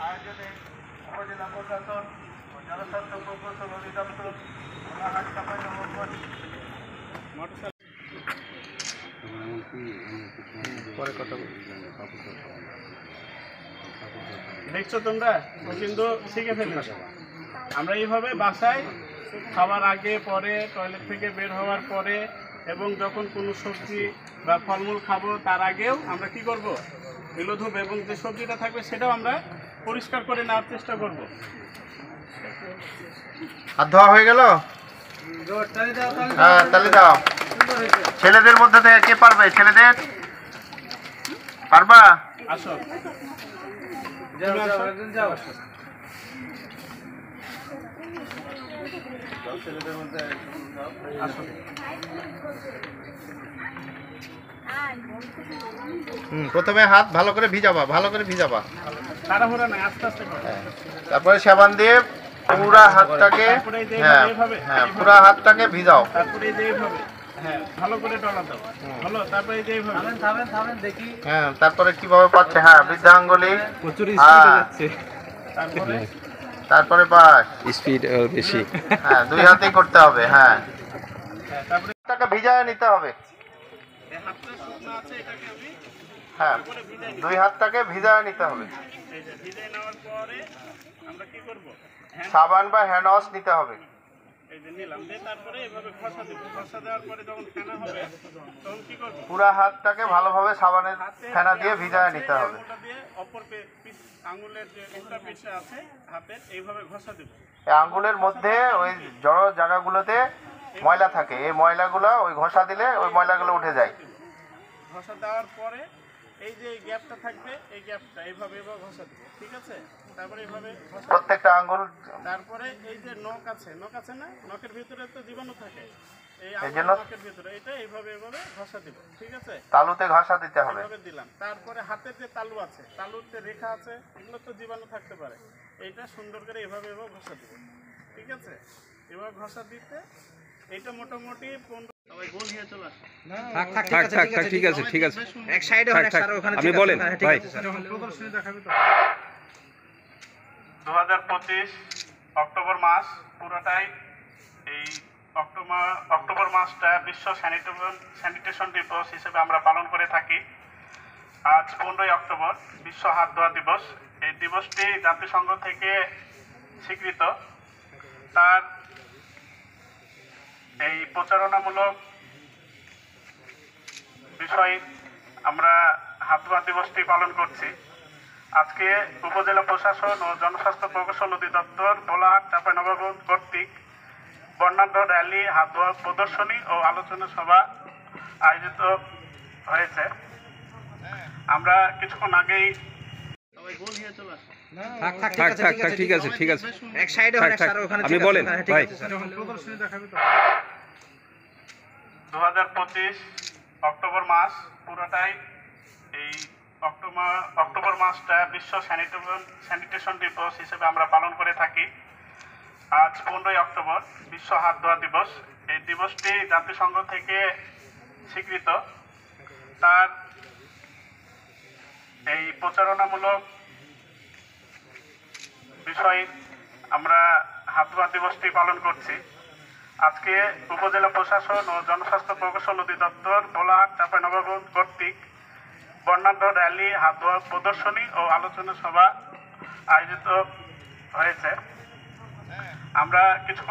আয়োজনে উপজেলা প্রশাসন ও জনস্বাস্থ্য প্রকৌশল অধিদপ্তর কোলাঘাট চাঁপাইনবাবগঞ্জ পরে কথা দেখছো তোমরা কিন্তু শিখে ফেলেছো। আমরা এইভাবে বাসায় খাওয়ার আগে পরে টয়লেট থেকে বের হওয়ার পরে এবং যখন কোনো সবজি বা ফলমূল খাবো তার আগেও আমরা কি করব, এগুলো ধুব এবং যে সবজিটা থাকবে সেটাও আমরা পরিষ্কার করে নেওয়ার চেষ্টা করব। হাত ধোয়া হয়ে গেল? হ্যাঁ, তাহলে দাও। ছেলেদের মধ্যে থেকে কে পারবে? ছেলেদের পারবা? আসো ছেলেদের মধ্যে আসো। প্রথমে হাত ভালো করে ভিজাবা, তাড়াহুড়া নাই, আস্তে আস্তে করো। তারপরে সাবান দিয়ে পুরা হাতটাকে, হ্যাঁ হ্যাঁ, পুরা হাতটাকে ভিজাও। তারপরে এই যে এইভাবে, হ্যাঁ ভালো করে ডলা দাও। ভালো, তারপরে এই যে এইভাবে থামেন দেখি। হ্যাঁ, তারপরে কিভাবে পাচ্ছে? হ্যাঁ, বৃদ্ধাঙ্গুলি, তারপরে বাস স্পিড বেশি। হ্যাঁ, দুই হাতেই করতে হবে। হ্যাঁ, তারপরে হাতটাকে ভিজায় নিতে হবে। হাতটা শুকনো আছে, এটাকে আমি হ্যাঁ, দুই হাতটাকে ভিজায় নিতে হবে। এই যে ভিজিয়ে নেওয়ার পরে আমরা কি করব, সাবান বা হ্যান্ড ওয়াশ নিতে হবে। এই যে নিলাম, দিয়ে তারপরে এইভাবে ঘষা দেব। ঘষা দেওয়ার পরে যখন ফেনা হবে তখন কি করব, পুরা হাতটাকে ভালোভাবে সাবানের ফেনা দিয়ে ভিজায় নিতে হবে। আঙুলটা দিয়ে অপর আঙুলের যে উল্টা পিঠে আছে হাতের, এইভাবে ঘষা দেব। এই আঙ্গুলের মধ্যে ওই জড় জায়গাগুলোতে ময়লা থাকে, এই ময়লাগুলো ওই ঘষা দিলে ওই ময়লাগুলো উঠে যায়। ঘষা দেওয়ার পরে এই যে এই গ্যাপটা থাকবে, এই গ্যাপটা এইভাবে এভাবে ঘষা দেব, ঠিক আছে? তারপরে এইভাবে ঘষা, প্রত্যেকটা আঙ্গুল। তারপরে এই যে নখ আছে না, নখের ভিতরে তো জীবাণু থাকে, এই জন্য নখের ভিতরে এটা এইভাবে এভাবে ঘষা দিব, ঠিক আছে? তালুতে ঘষা দিতে হবে। এইভাবে দিলাম। তারপরে হাতের যে তালু আছে, তালুতে রেখা আছে, এগুলো তো জীবাণু থাকতে পারে, এইটা সুন্দর করে এভাবে এভাবে ঘষা দিব, ঠিক আছে? এভাবে ঘষা দিতে এইটা মোটামুটি 15 সবাই গোল হয়ে চলে আসে। থাক, ঠিক আছে। এক সাইডে হয় স্যার, ওখানে আপনি বলেন ভাই। প্রদর্শনী দেখাবে তো। 2025 অক্টোবর মাস পুরোটাই এই অক্টোবর মাসটা বিশ্ব স্যানিটেশন দিবস হিসেবে আমরা পালন করে থাকি। আজ 15 অক্টোবর বিশ্ব হাত ধোয়া দিবস। এই দিবসটি জাতিসংঘ থেকে স্বীকৃত। তার এই প্রচারণামূলক বিষয় আমরা হাত ধোয়া দিবসটি পালন করছি। আজকে উপজেলা প্রশাসন ও জনস্বাস্থ্য প্রকৌশল অধিদপ্তর কোলাঘাট চাঁপাইনবাবগঞ্জ কর্তৃক বর্ণাঢ্য র্যালি, হাত ধোয়া প্রদর্শনী ও আলোচনা সভা আয়োজিত হয়েছে। আমরা কিছুক্ষণ আগেই সবাই গোল হয়ে চলে আসে। থাক, ঠিক আছে। এক সাইডে হয় স্যার, ওখানে আপনি বলেন ভাই। প্রদর্শনী দেখাবে তো। 2025 অক্টোবর মাস পুরোটাই এই অক্টোবর মাসটা বিশ্ব স্যানিটেশন দিবস হিসেবে আমরা পালন করে থাকি। আজ 15 অক্টোবর বিশ্ব হাত ধোয়া দিবস। এই দিবসটি জাতিসংঘ থেকে স্বীকৃত। তার এই প্রচারণামূলক বিষয় আমরা হাত ধোয়া দিবসটি পালন করছি। আজকে উপজেলা প্রশাসন ও জনস্বাস্থ্য প্রকৌশল অধিদপ্তর কোলাঘাট চাঁপাইনবাবগঞ্জ কর্তৃক বর্ণাঢ্য র্যালি, হাত ধোয়া প্রদর্শনী ও আলোচনা সভা আয়োজিত হয়েছে। আমরা কিছুক্ষণ